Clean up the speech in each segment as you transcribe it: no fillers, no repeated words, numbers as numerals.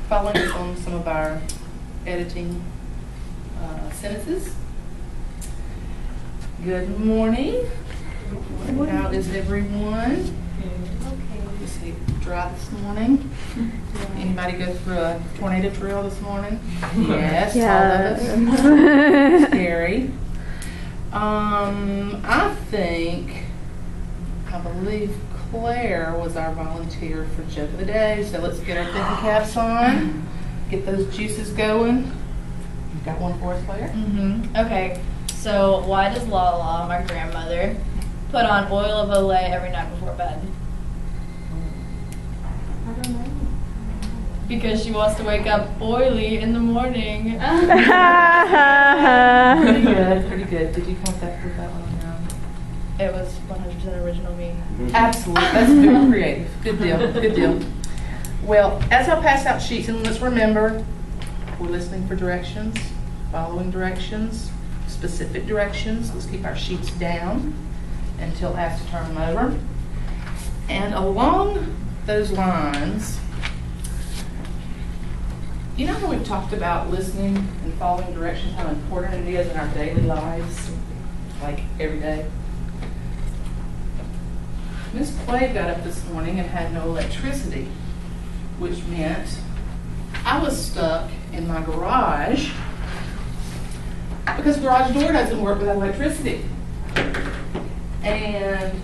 following up on some of our editing sentences. Good morning. How is everyone? Okay. Just say dry this morning. Anybody go through a tornado drill this morning? Yes, all of us. Scary. I believe Claire was our volunteer for joke of the day, so let's get our thinking caps on, get those juices going. You've got one for us, Claire? Okay, so why does Lala, my grandmother, put on oil of Olay every night before bed? I don't know. Because she wants to wake up oily in the morning. Pretty good. Did you come up with that one on your own? It was 100% original me. Absolutely. That's very creative. Good deal. Good deal. Well, as I pass out sheets, and let's remember, we're listening for directions, following directions, specific directions. Let's keep our sheets down until asked to turn them over. And along those lines, you know how we've talked about listening and following directions, how important it is in our daily lives, like every day? Miss Clay got up this morning and had no electricity, which meant I was stuck in my garage because the garage door doesn't work without electricity. And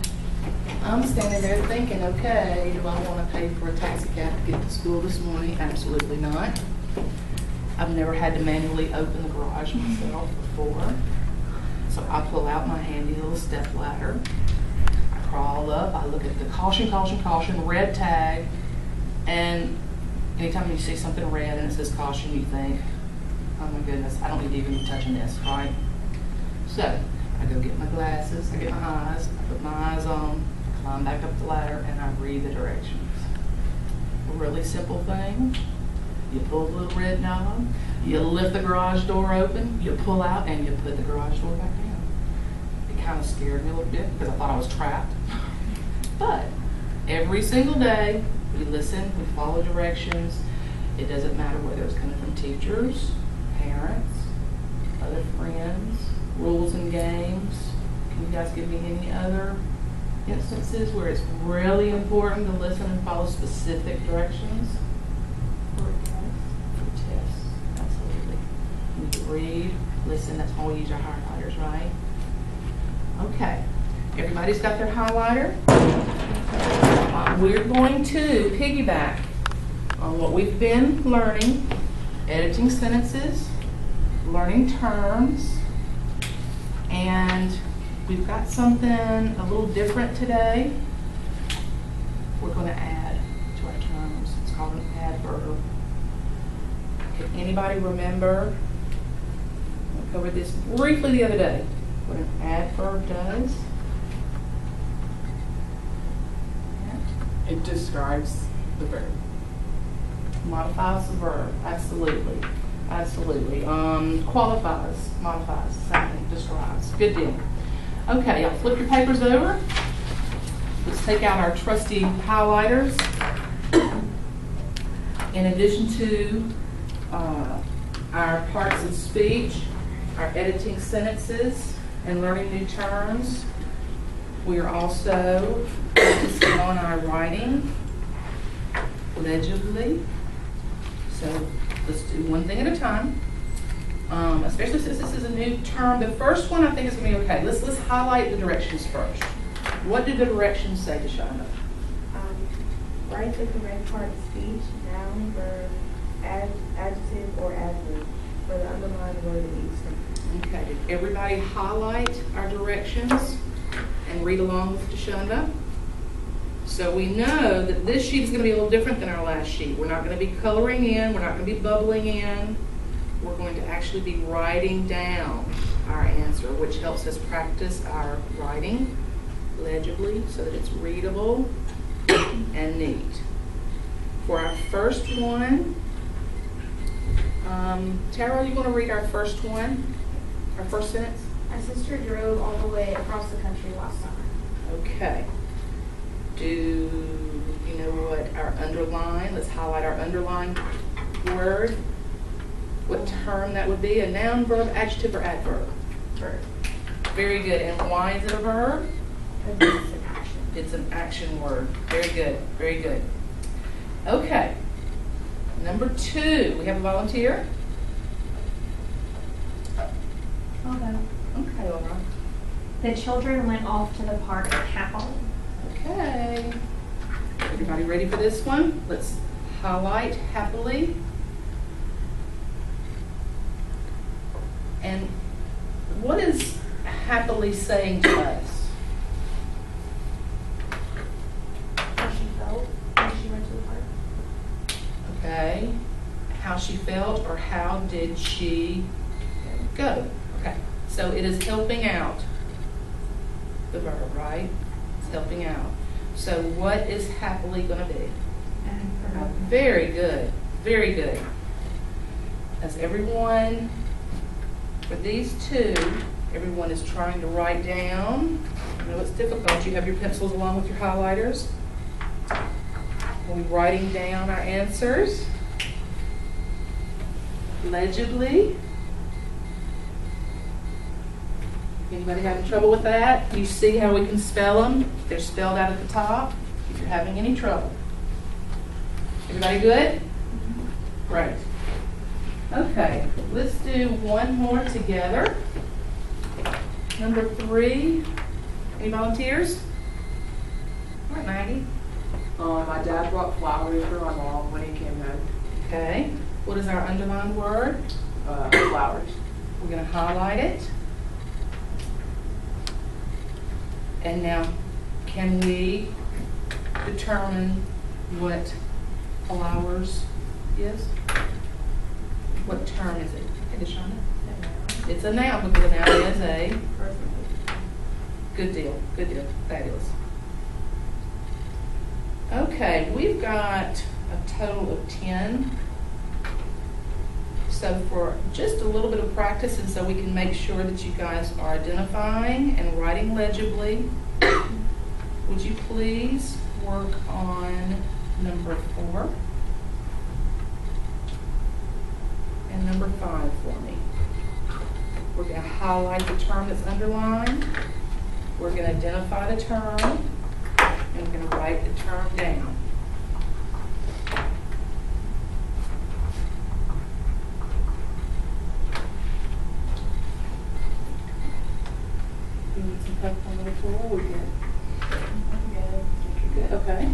I'm standing there thinking, okay, do I want to pay for a taxi cab to get to school this morning? Absolutely not. I've never had to manually open the garage myself before. So I pull out my handy little step ladder. I crawl up, I look at the caution, caution, caution, red tag, and anytime you see something red and it says caution, you think, oh my goodness, I don't need to even be touching this, right? So I go get my glasses, I get my eyes, I put my eyes on, I climb back up the ladder, and I read the directions. A really simple thing. You pull the little red knob, you lift the garage door open, you pull out, and you put the garage door back down. It kind of scared me a little bit because I thought I was trapped. But every single day, we listen, we follow directions. It doesn't matter whether it's coming from teachers, parents, other friends, rules and games. Can you guys give me any other instances where it's really important to listen and follow specific directions? For tests, absolutely. You need to read, listen, that's why we use our highlighters, right? Okay, everybody's got their highlighter. We're going to piggyback on what we've been learning, editing sentences, learning terms, and we've got something a little different today. We're going to add to our terms. It's called an adverb. Can anybody remember? We covered this briefly the other day. What an adverb does? It describes the verb. Modifies the verb. Absolutely. Absolutely. Qualifies, modifies, same thing, describes. Good deal. Okay, y'all flip your papers over. Let's take out our trusty highlighters. In addition to our parts of speech, our editing sentences, and learning new terms, we are also focusing on our writing legibly. So let's do one thing at a time, especially since this is a new term. The first one I think is going to be okay. Let's highlight the directions first. What do the directions say to Shonda? Write the correct part of speech, noun, verb, adjective, or adverb for the underlined word in each sentence. Okay, did everybody highlight our directions and read along with Shonda? So we know that this sheet is going to be a little different than our last sheet. We're not going to be coloring in. We're not going to be bubbling in. We're going to actually be writing down our answer, which helps us practice our writing legibly so that it's readable and neat. For our first one, Tara, you want to read our first one? Our first sentence? My sister drove all the way across the country last summer. Okay. Do you know what our underline? Let's highlight our underline word, what term that would be, a noun, verb, adjective, or adverb? Verb. Very good. And why is it a verb? Because it's an action. It's an action word. Very good, very good. Okay. Number 2, we have a volunteer. Okay. Okay, Laura. The children went off to the park happily. Okay. Everybody ready for this one? Let's highlight happily. And what is happily saying to us? How she felt when she went to the park. Okay. How she felt or how did she go? Okay. So it is helping out the verb, right? It's helping out. So what is happily going to be? Very good. Very good. As everyone, for these 2, everyone is trying to write down. I know it's difficult. You have your pencils along with your highlighters. We'll be writing down our answers legibly. Anybody having trouble with that? You see how we can spell them? They're spelled out at the top if you're having any trouble. Everybody good? Great. Okay, let's do one more together. Number 3. Any volunteers? All right, Maggie. My dad brought flowers for my mom when he came home. Okay. What is our underlined word? Flowers. We're going to highlight it. And now, can we determine what flowers is? What term is it? Okay, Deshauna? It's a noun because a noun is a good deal. Good deal. Fabulous. Okay, we've got a total of 10. So for just a little bit of practice and so we can make sure that you guys are identifying and writing legibly, would you please work on number 4 and number 5 for me. We're going to highlight the term that's underlined. We're going to identify the term, and we're going to write the term down. You need some help on the floor? We're good. You're good. Okay.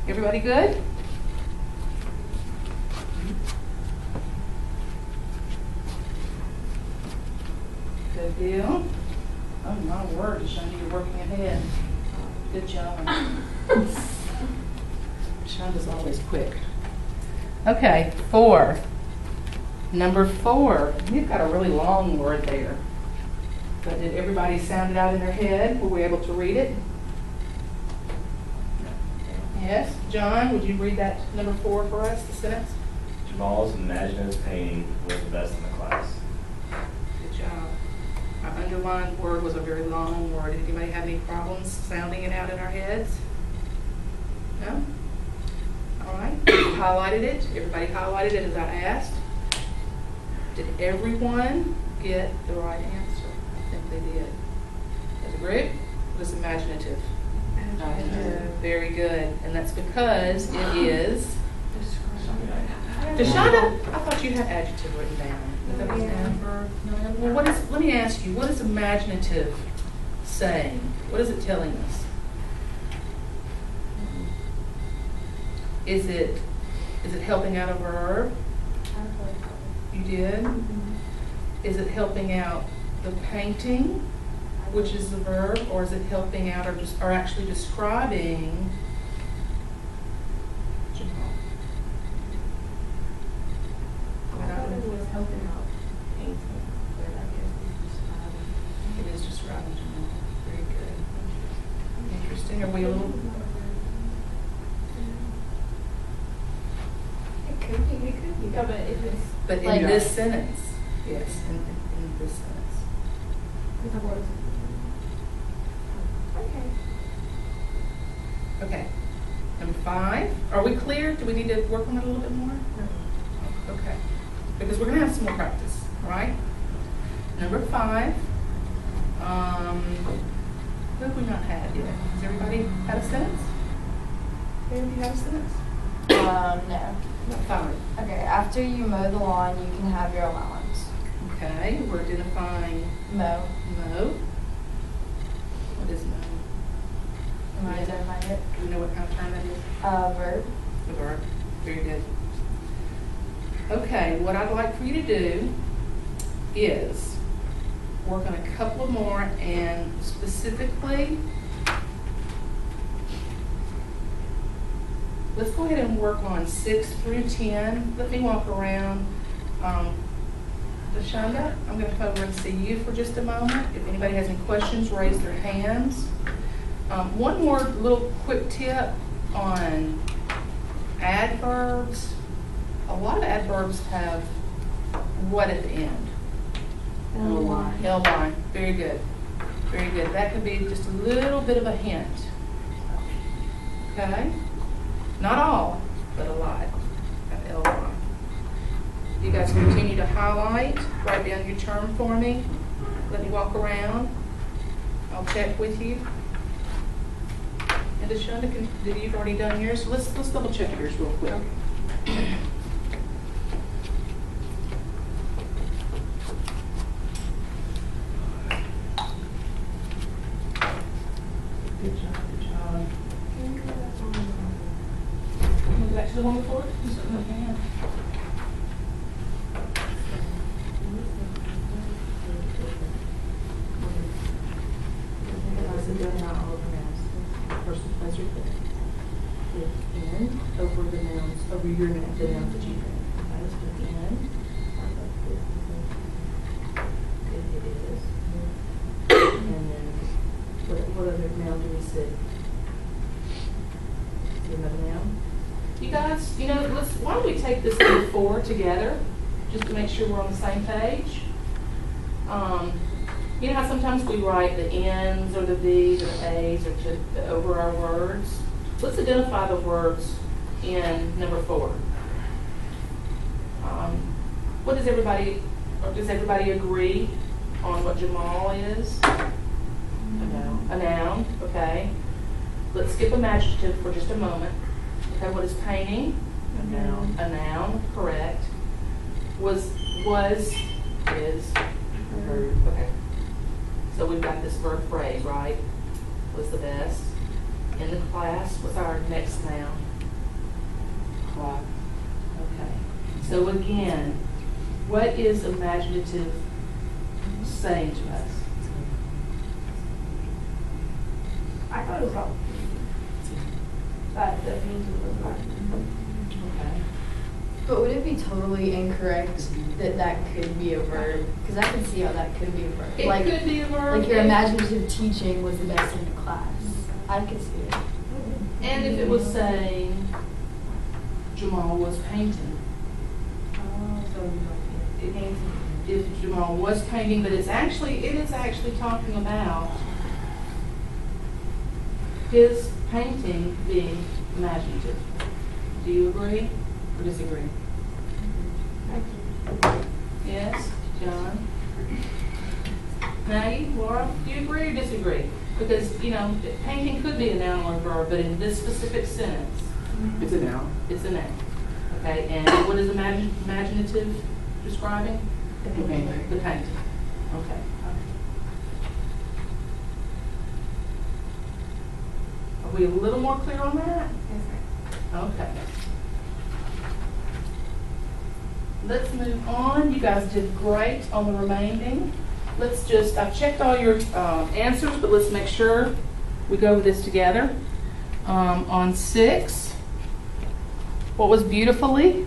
Everybody good? Good deal. Oh my word, Shonda, you're working ahead. Good job. Shonda's always quick. Okay, 4. Number 4. You've got a really long word there. But did everybody sound it out in their head? Were we able to read it? Yes. John, would you read that number 4 for us, the sentence? Jamal's imaginative painting was the best in the class. Good job. Our underlined word was a very long word. Did anybody have any problems sounding it out in our heads? No? All right. You highlighted it. Everybody highlighted it as I asked. Did everyone get the right answer? I think they did. As a group, it was imaginative. Very good. And that's because it is. Deshauna, I thought you had adjective written down. Is that what's down for? No. Well, let me ask you, what is imaginative saying? What is it telling us? Is it helping out a verb? You did? Is it helping out the painting, which is the verb, or is it helping out or actually describing Jamal? I thought it was helping out painting, but I guess it's describing. It is describing Jamal. Very good. Interesting. Are we a little? It could be. Yeah, but if it's But in Like- this sentence, yes, in this sentence. Okay. Number 5, are we clear? Do we need to work on it a little bit more? Okay. Because we're gonna have some more practice, all right? Number 5, who have we not had yet? Has everybody had a sentence? Anybody have a sentence? No. Not 5. Okay, after you mow the lawn, you can have your allowance. Okay, we're identifying Mow. mow. What is mow? Am I identifying it? Do we know what kind of term that is? Verb. The verb. Very good. Okay, what I'd like for you to do is work on a couple more, and specifically, let's go ahead and work on 6 through 10. Let me walk around. Deshonda, I'm going to come over and see you for just a moment. If anybody has any questions, raise their hands. One more little quick tip on adverbs. A lot of adverbs have what at the end? L-Y. L-Y. Very good. Very good. That could be just a little bit of a hint. Okay? Not all, but a lot of L-Y. You guys continue to highlight, write down your term for me. Let me walk around. I'll check with you. And Deshonda, you've already done yours, so let's double check yours real quick. Good job, good job. Go back to the one before. Just put my hand. In over the nouns, over your nouns, the nouns that you have. I just put in. It is. And then, what other noun do we see? See another noun? You guys, why don't we take this number 4 together, just to make sure we're on the same page? You know how sometimes we write the N's or the V's or the A's or over our words? Let's identify the words in number 4. What does everybody agree on what Jamal is? A noun, okay. Let's skip adjective for just a moment. Okay, what is painting? A noun, correct. Was, is, a verb, okay. So we've got this verb phrase, right? Was the best. In the class, what's our next noun? Clock. Okay. So again, what is imaginative saying to us? I thought it was helpful. That means it was right. Okay. But would it be totally incorrect that could be a verb? Because I can see how that could be a verb. It could be a verb. Like your imaginative teaching was the best in the class. I could see it. And if it was saying Jamal was painting. If Jamal was painting, but it is actually talking about his painting being imaginative. Do you agree or disagree? Yes, John? Maggie, Laura, do you agree or disagree? Because, painting could be a noun or a verb, but in this specific sentence, It's a noun. it's a noun. Okay, and what is imaginative describing? The painting. The painting. Okay. Are we a little more clear on that? Okay. Let's move on. You guys did great on the remaining. I've checked all your answers, but let's make sure we go over this together. On 6, what was beautifully?